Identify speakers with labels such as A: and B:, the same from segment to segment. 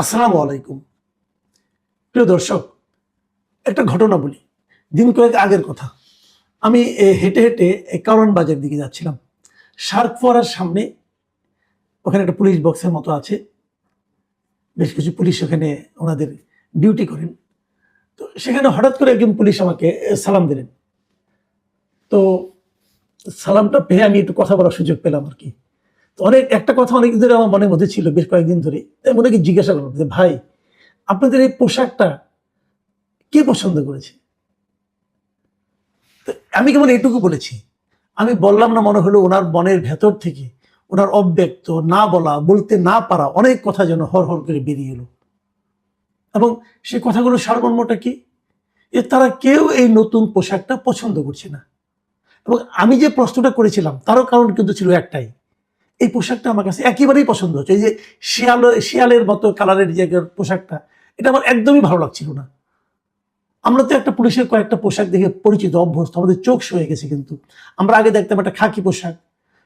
A: আসসালামু আলাইকুম। প্রিয় দর্শক, একটা ঘটনা বলি। দিন কয়েক আগের কথা। আমি হেঁটে হেঁটে কারওয়ান বাজার দিকে যাচ্ছিলাম। শার্ক ফোয়ারার সামনে ওখানে একটা পুলিশ বক্সের মতো আছে। বেশ কিছু পুলিশ ওখানে ওনাদের ডিউটি করেন। তো সেখানে হঠাৎ করে একজন পুলিশ আমাকে সালাম দিলেন। তো সালামটা পেয়ে আমি একটু কথা বলার সুযোগ পেলাম আর কি। তো একটা কথা অনেক ধরে আমার মনের মধ্যে ছিল, বেশ কয়েকদিন ধরে। তাই মনে কি জিজ্ঞাসা করলাম যে, ভাই, আপনাদের এই পোশাকটা কে পছন্দ করেছে? তো আমি কেবল এইটুকু বলেছি। আমি বললাম না, মনে হলো ওনার মনের ভেতর থেকে ওনার অব্যক্ত, না বলা, বলতে না পারা অনেক কথা যেন হর হর করে বেরিয়ে এলো। এবং সেই কথাগুলো সারমর্মটা কি? তারা কেউ এই নতুন পোশাকটা পছন্দ করছে না। এবং আমি যে প্রশ্নটা করেছিলাম তারও কারণ কিন্তু ছিল একটাই, এই পোশাকটা আমার কাছে একেবারেই পছন্দ হচ্ছে। এই যে শিয়ালের মতো কালারের যে পোশাকটা, এটা আমার একদমই ভালো লাগছিল না। আমরা তো একটা পুলিশের কয়েকটা পোশাক দেখে পরিচিত, অভ্যস্ত, আমাদের চোখ সয়ে গেছে। কিন্তু আমরা আগে দেখতাম একটা খাকি পোশাক।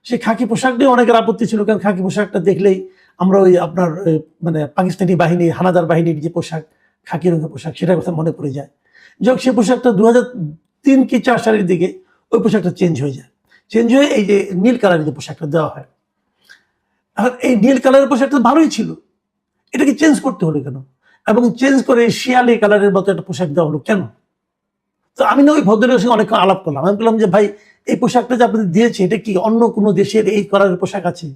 A: সেই খাকি পোশাক নিয়ে অনেকের আপত্তি ছিল, কারণ খাকি পোশাকটা দেখলেই আমরা ওই আপনার মানে পাকিস্তানি বাহিনী, হানাদার বাহিনীর যে পোশাক, খাকি রঙের পোশাক, সেটার কথা মনে পড়ে যায়। যাক, সেই পোশাকটা 2003 কি 4 সালের দিকে ওই পোশাকটা চেঞ্জ হয়ে যায়। চেঞ্জ হয়ে এই যে নীল কালারের যে পোশাকটা দেওয়া হয়। আর এই নীল কালারের পোশাকটা ভালোই ছিল, এটাকে চেঞ্জ করতে হলো কেন? এবং চেঞ্জ করে শিয়ালি কালারের মতো একটা পোশাক দেওয়া হলো কেন? তো আমি না ওই ভদ্রলোকের সঙ্গে অনেক আলাপ করলাম। আমি বললাম যে, ভাই, এই পোশাকটা যে আপনাদের দিয়েছে, এটা কি অন্য কোনো দেশের এই কালারের পোশাক আছে?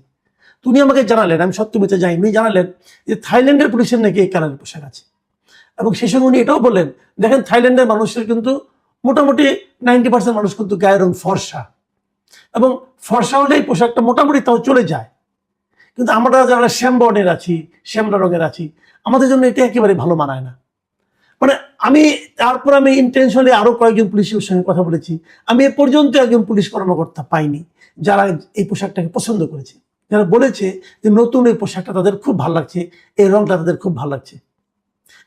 A: তুমি আমাকে জানালেন, আমি সত্য মিথ্যা জানি, উনি জানালেন যে থাইল্যান্ডের পুলিশের নাকি এই কালারের পোশাক আছে। এবং সেই সঙ্গে উনি এটাও বললেন, দেখেন, থাইল্যান্ডের মানুষের কিন্তু মোটামুটি 90% মানুষ কিন্তু গায়ের রং ফর্সা, এবং ফর্সা হলে এই পোশাকটা মোটামুটি তাও চলে যায়। কিন্তু আমরা যারা শ্যাম বর্ণের আছি, শ্যামলা রঙের আছি, আমাদের জন্য এটা একেবারে ভালো মানায় না। মানে আমি ইন্টেনশনালি আরো কয়েকজন পুলিশের সঙ্গে কথা বলেছি। আমি এ পর্যন্ত একজন পুলিশ কর্মকর্তা পাইনি যারা এই পোশাকটাকে পছন্দ করেছে, যারা বলেছে যে নতুন এই পোশাকটা তাদের খুব ভালো লাগছে, এই রংটা তাদের খুব ভালো লাগছে।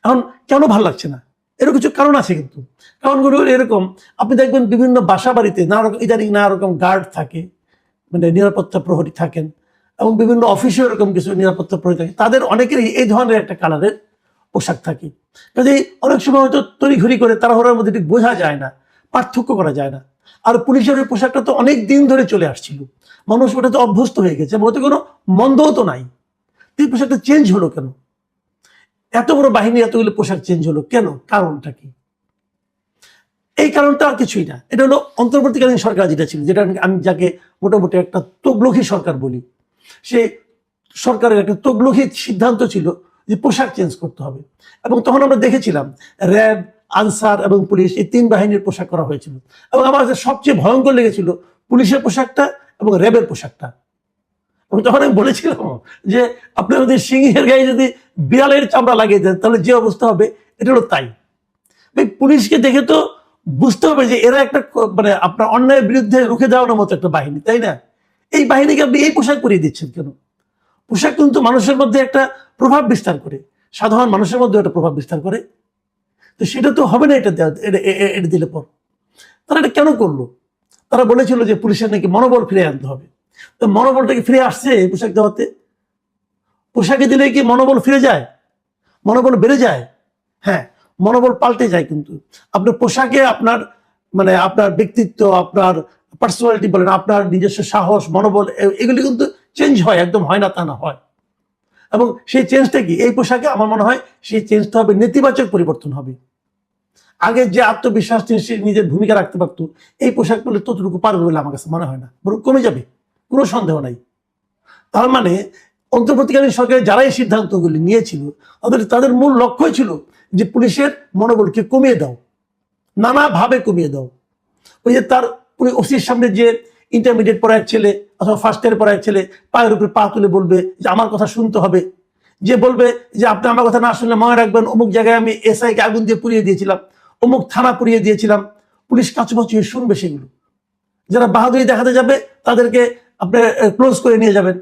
A: এখন কেন ভালো লাগছে না, এর কিছু কারণ আছে। কিন্তু কারণগুলো এরকম, আপনি দেখবেন বিভিন্ন বাসা বাড়িতে ইদানিং নানা রকম গার্ড থাকে, মানে নিরাপত্তা প্রহরী থাকেন, এবং বিভিন্ন অফিসে এরকম কিছু নিরাপত্তা প্রহরী থাকে। তাদের অনেকেরই এই ধরনের একটা কালারের পোশাক থাকে। কাজেই অনেক সময় হয়তো তড়িঘড়ি করে তাড়াহুড়োর মধ্যে ঠিক বোঝা যায় না, পার্থক্য করা যায় না। আর পুলিশের ওই পোশাকটা তো অনেক দিন ধরে চলে আসছিল, মানুষ ওটা তো অভ্যস্ত হয়ে গেছে, ওতে কোনো মন্দও তো নাই। এই পোশাকটা চেঞ্জ হলো কেন? এত বড় বাহিনী এতগুলো পোশাক চেঞ্জ হলো কেন? কারণটা কি? এই কারণটা আর কিছুই না। এটা হলো অন্তর্বর্তীকালীন সরকার যেটা ছিল, যেটা আমি যাকে মোটামুটি একটা তগলখি সরকার বলি, সে সরকারের একটা তগলখি সিদ্ধান্ত ছিল যে পোশাক চেঞ্জ করতে হবে। এবং তখন আমরা দেখেছিলাম র্যাব, আনসার এবং পুলিশ, এই 3 বাহিনীর পোশাক করা হয়েছিল। এবং আমার কাছে সবচেয়ে ভয়ঙ্কর লেগেছিল পুলিশের পোশাকটা এবং র্যাবের পোশাকটা। এবং তখন আমি বলেছিলাম যে, আপনার যদি সিংহের গায়ে যদি বিড়ালের চামড়া লাগিয়ে দেন তাহলে যে অবস্থা হবে, এটা হলো তাই। পুলিশকে দেখে তো বুঝতে হবে যে এরা একটা মানে আপনার অন্যায়ের বিরুদ্ধে রুখে দেওয়ার মতো একটা বাহিনী, তাই না? এই বাহিনীকে আপনি এই পোশাক পরিয়ে দিচ্ছেন কেন? পোশাক কিন্তু মানুষের মধ্যে একটা প্রভাব বিস্তার করে, সাধারণ মানুষের মধ্যে একটা প্রভাব বিস্তার করে। তো সেটা তো হবে না এটা এটা দিলে পর। তারা এটা কেন করলো? তারা বলেছিল যে পুলিশের নাকি মনোবল ফিরে আনতে হবে। তো মনোবলটা কি ফিরে আসছে এই পোশাক দেওয়াতে? পোশাকে দিলে কি মনোবল ফিরে যায়? মনোবল বেড়ে যায়? হ্যাঁ, মনোবল পাল্টে যায়। কিন্তু আপনার পোশাকে আপনার মানে আপনার ব্যক্তিত্ব, আপনার পার্সোনালিটি বলেন, আপনার নিজস্ব সাহস, মনোবল, এগুলি কিন্তু চেঞ্জ হয়, একদম হয় না তা না, হয়। এবং সেই চেঞ্জটা কি এই পোশাকে? আমার মনে হয় সেই চেঞ্জটা হবে নেতিবাচক পরিবর্তন হবে। আগে যে আত্মবিশ্বাস সে নিজের ভূমিকা রাখতে পারতো, এই পোশাক পরলে ততটুকু পারবে বলে আমার কাছে মনে হয় না, বরং কমে যাবে, কোনো সন্দেহ নাই। তার মানে অন্তর্বর্তীকালীন সরকারের যারা এই সিদ্ধান্তগুলি নিয়েছিল, তাদের মূল লক্ষ্যই ছিল যে পুলিশের মনোবলকে কমিয়ে দাও, নানাভাবে কমিয়ে দাও। ওই যে তার ওসির সামনে যে ইন্টারমিডিয়েট পড়া এক ছেলে অথবা ফার্স্ট ইয়ার পড়া এক ছেলে পায়ের উপরে পা তুলে বলবে যে আমার কথা শুনতে হবে, যে বলবে যে আপনি আমার কথা না শুনলে মনে রাখবেন অমুক জায়গায় আমি এসআইকে আগুন দিয়ে পুড়িয়ে দিয়েছিলাম, অমুক থানা পুড়িয়ে দিয়েছিলাম, পুলিশ কাছুমাছু হয়ে শুনবে সেগুলো। যারা বাহাদুরি দেখাতে যাবে তাদেরকে আপনি ক্লোজ করে নিয়ে যাবেন,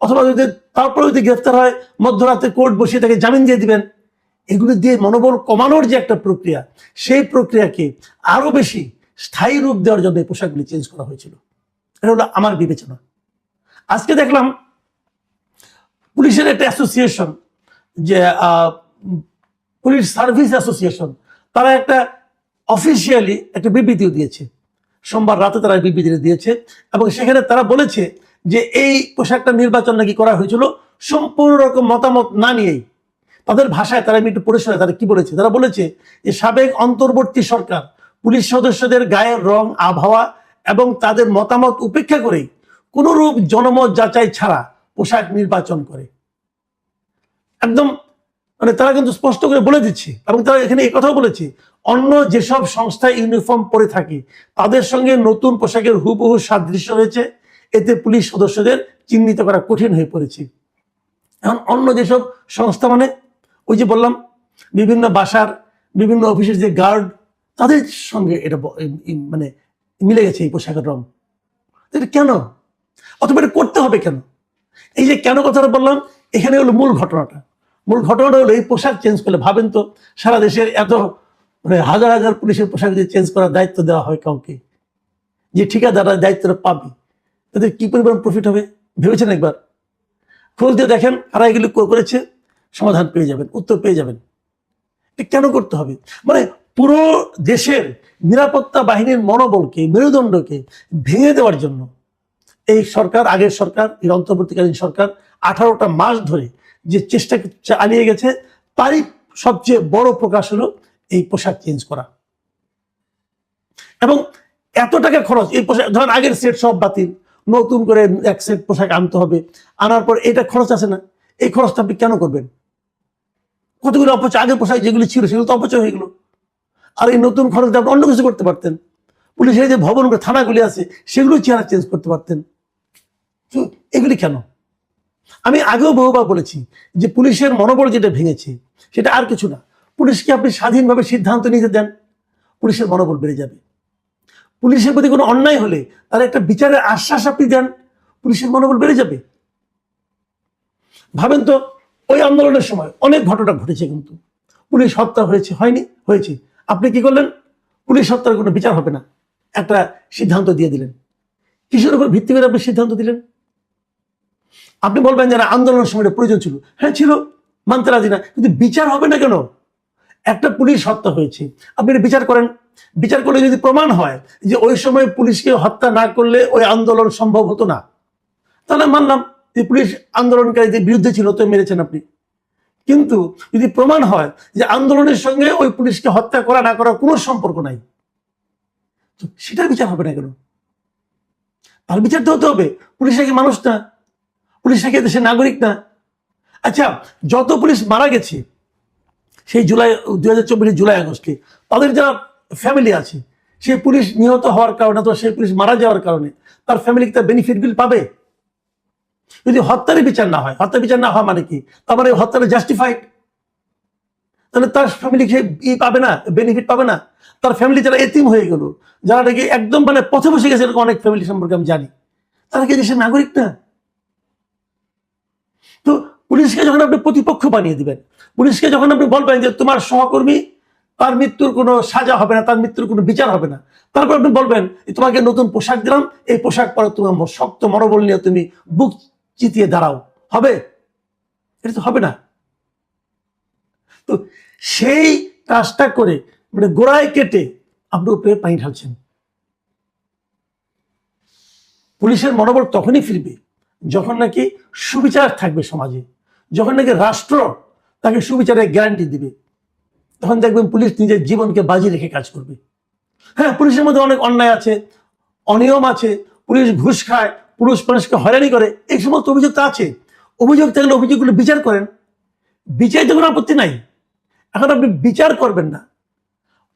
A: অথবা যদি তারপরে যদি গ্রেফতার হয় মধ্যরাতে কোর্ট বসিয়ে তাকে জামিন দিয়ে দিবেন। এগুলো দিয়ে মনোবল কমানোর যে একটা প্রক্রিয়া, সেই প্রক্রিয়াকে আরো বেশি স্থায়ী রূপ দেওয়ার জন্য এই পোশাকগুলি চেঞ্জ করা হয়েছিল। এটা হলো আমার বিবেচনা। আজকে দেখলাম পুলিশের একটা অ্যাসোসিয়েশন যে পুলিশ সার্ভিস অ্যাসোসিয়েশন, তারা একটা অফিসিয়ালি একটা বিবৃতিও দিয়েছে, সোমবার রাতে তারা বিবৃতি দিয়েছে, এবং সেখানে তারা বলেছে যে এই পোশাকটা নির্বাচন নাকি করা হয়েছিল সম্পূর্ণ রকম মতামত না নিয়েই। তাদের ভাষায় তারা, আমি একটু পড়ে শোনাই তারা কি বলেছে। তারা বলেছে যে সাবেক অন্তর্বর্তী সরকার পুলিশ সদস্যদের গায়ের রং, আবহাওয়া এবং তাদের মতামত উপেক্ষা করে কোনরূপ জনমত যাচাই ছাড়া পোশাক নির্বাচন করে। একদম মানে তারা কিন্তু স্পষ্ট করে বলে দিচ্ছে, এবং তারা এখানে এই কথাও বলেছে অন্য যেসব সংস্থা ইউনিফর্ম পরে থাকে তাদের সঙ্গে নতুন পোশাকের হুবহু সাদৃশ্য রয়েছে, এতে পুলিশ সদস্যদের চিহ্নিত করা কঠিন হয়ে পড়েছে। এখন অন্য যেসব সংস্থা মানে ওই যে বললাম বিভিন্ন বাসার বিভিন্ন অফিসের যে গার্ড, তাদের সঙ্গে এটা মানে মিলে গেছে এই পোশাকের রং। এটা কেন, অথবা এটা করতে হবে কেন? এই যে কেন কথাটা বললাম, এখানে হলো মূল ঘটনাটা। মূল ঘটনাটা হলো এই পোশাক চেঞ্জ করলে, ভাবেন তো সারা দেশের এত মানে হাজার হাজার পুলিশের পোশাক যদি চেঞ্জ করার দায়িত্ব দেওয়া হয় কাউকে, যে ঠিকাদাররা দায়িত্বটা পাবে, তাদের কি পরিমাণ প্রফিট হবে ভেবেছেন একবার? খোঁজ দিয়ে দেখেন কারা এগুলি করেছে, সমাধান পেয়ে যাবেন, উত্তর পেয়ে যাবেন। কেন করতে হবে? মানে পুরো দেশের নিরাপত্তা বাহিনীর মনোবলকে, মেরুদণ্ডকে ভেঙে দেওয়ার জন্য এই সরকার, আগের সরকার, এর অন্তর্বর্তীকালীন সরকার 18টা মাস ধরে যে চেষ্টা চালিয়ে গেছে, তারই সবচেয়ে বড় প্রকাশ হলো এই পোশাক চেঞ্জ করা। এবং এত টাকা খরচ, এই পোশাক ধরেন আগের সেট সব বাতিল, নতুন করে এক সেট পোশাক আনতে হবে, আনার পর এটা খরচ আছে না, এই খরচটা আপনি কেন করবেন? কতগুলো অপচয়, আগের পোশাক যেগুলি ছিল সেগুলো তো অপচয় হয়ে গেল। আর এই নতুন খরচটা আপনি অন্য কিছু করতে পারতেন, পুলিশের যে ভবন, থানাগুলি আছে সেগুলো চেহারা চেঞ্জ করতে পারতেন। এগুলি কেন? আমি আগেও বহুবার বলেছি যে পুলিশের মনোবল যেটা ভেঙেছে সেটা আর কিছু না, পুলিশকে আপনি স্বাধীনভাবে সিদ্ধান্ত নিতে দেন, পুলিশের মনোবল বেড়ে যাবে। পুলিশের প্রতি কোনো অন্যায় হলে তার একটা বিচারের আশ্বাস আপনি দেন, পুলিশের মনোবল বেড়ে যাবে। ভাবেন তো ওই আন্দোলনের সময় অনেক ঘটনা ঘটেছে, কিন্তু পুলিশ হত্যা হয়েছে, হয়নি? হয়েছে। আপনি কি করলেন? পুলিশ হত্যার কোনো বিচার হবে না, একটা সিদ্ধান্ত দিয়ে দিলেন। কিসের উপর ভিত্তি করে আপনি সিদ্ধান্ত দিলেন? আপনি বলবেন যে আন্দোলনের সময় প্রয়োজন ছিল, হ্যাঁ ছিল, মানতে রাজি না, কিন্তু বিচার হবে না কেন? একটা পুলিশ হত্যা হয়েছে, আপনি বিচার করেন। বিচার করলে যদি প্রমাণ হয় যে ওই সময় পুলিশকে হত্যা না করলে ওই আন্দোলন সম্ভব হতো না, তাহলে মানলাম যে পুলিশ আন্দোলনকারীদের বিরুদ্ধে ছিল, তো মেরেছেন আপনি। কিন্তু যদি প্রমাণ হয় যে আন্দোলনের সঙ্গে ওই পুলিশকে হত্যা করা না করার কোনো সম্পর্ক নাই, তো সেটার বিচার হবে না কেন? তার বিচার তো হতে হবে। পুলিশ কি মানুষ না? পুলিশ কি দেশের নাগরিক না? আচ্ছা, যত পুলিশ মারা গেছে সেই জুলাই 2024 জুলাই আগস্টে, তাদের যারা ফ্যামিলি আছে, সেই পুলিশ নিহত হওয়ার কারণে, তো সেই পুলিশ মারা যাওয়ার কারণে তার ফ্যামিলি তার বেনিফিটগুলি পাবে? যদি হত্যারই বিচার না হয়, হত্যা বিচার না হয় মানে কি, তার মানে হত্যাটা জাস্টিফাইড, তাহলে তার ফ্যামিলি সে পাবে না, বেনিফিট পাবে না। তার ফ্যামিলি যারা এতিম হয়ে গেল, যারা নাকি একদম মানে পথে বসে গেছে, এরকম অনেক ফ্যামিলি সম্পর্কে আমি জানি, তারা কি দেশের নাগরিক না? তো পুলিশকে যখন আপনি প্রতিপক্ষ বানিয়ে দিবেন, পুলিশকে যখন আপনি বলবেন যে তোমার সহকর্মী, তার মৃত্যুর কোনো সাজা হবে না, তার মৃত্যুর কোনো বিচার হবে না, তারপর আপনি বলবেন তোমাকে নতুন পোশাক দিলাম, এই পোশাক পরে তোমার শক্ত মনোবল নিয়ে তুমি বুক চিতিয়ে দাঁড়াও, হবে? এটা তো হবে না। তো সেই কাজটা করে মানে গোড়ায় কেটে আপনি উপরে পানি ঢালছেন। পুলিশের মনোবল তখনই ফিরবে যখন নাকি সুবিচার থাকবে সমাজে, যখন নাকি রাষ্ট্র তাকে সুবিচারের গ্যারান্টি দিবে, তখন দেখবেন পুলিশ নিজের জীবনকে বাজি রেখে কাজ করবে। হ্যাঁ, পুলিশের মধ্যে অনেক অন্যায় আছে, অনিয়ম আছে, পুলিশ ঘুষ খায়, পুলিশ মানুষকে হয়রানি করে, এই সমস্ত অভিযোগ তো আছে। অভিযোগ থাকলে অভিযোগগুলো বিচার করেন, বিচারিত কোনো আপত্তি নাই। এখন আপনি বিচার করবেন না,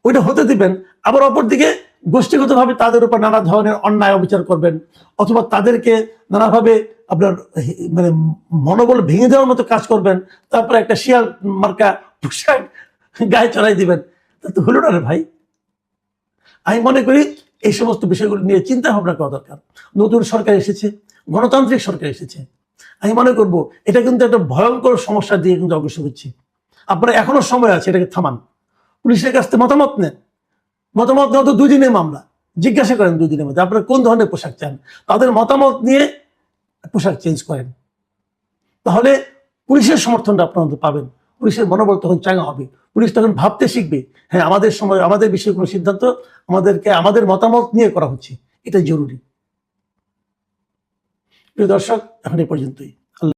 A: ওইটা হতে দিবেন, আবার অপরদিকে গোষ্ঠীগতভাবে তাদের উপর নানা ধরনের অন্যায় অবিচার করবেন, অথবা তাদেরকে নানাভাবে আপনার মানে মনোবল ভেঙে দেওয়ার মতো কাজ করবেন, তারপরে একটা শিয়াল মার্কা পোশাক গায়ে চড়াই দিবেন, তা তো হলো না রে ভাই। আমি মনে করি এই সমস্ত বিষয়গুলো নিয়ে চিন্তা ভাবনা করা দরকার। নতুন সরকার এসেছে, গণতান্ত্রিক সরকার এসেছে, আমি মনে করব এটা কিন্তু একটা ভয়ঙ্কর সমস্যা দিয়ে কিন্তু অগ্রসর হচ্ছে। আপনারা এখনো সময় আছে, এটাকে থামান। পুলিশের কাছ থেকে মতামত নেন, মতামত নেওয়া তো 2 দিনের মামলা, জিজ্ঞাসা করেন 2 দিনের মধ্যে আপনারা কোন ধরনের পোশাক চান, তাদের মতামত নিয়ে পোশাক চেঞ্জ করেন। তাহলে পুলিশের সমর্থনটা আপনারা পাবেন। পুলিশের মনোবল তখন চাঙ্গা হবে। পুলিশ তখন ভাবতে শিখবে, হ্যাঁ আমাদের সময় আমাদের বিষয়ে কোনো সিদ্ধান্ত আমাদেরকে আমাদের মতামত নিয়ে করা হচ্ছে, এটা জরুরি। প্রিয় দর্শক, এখন এই পর্যন্তই।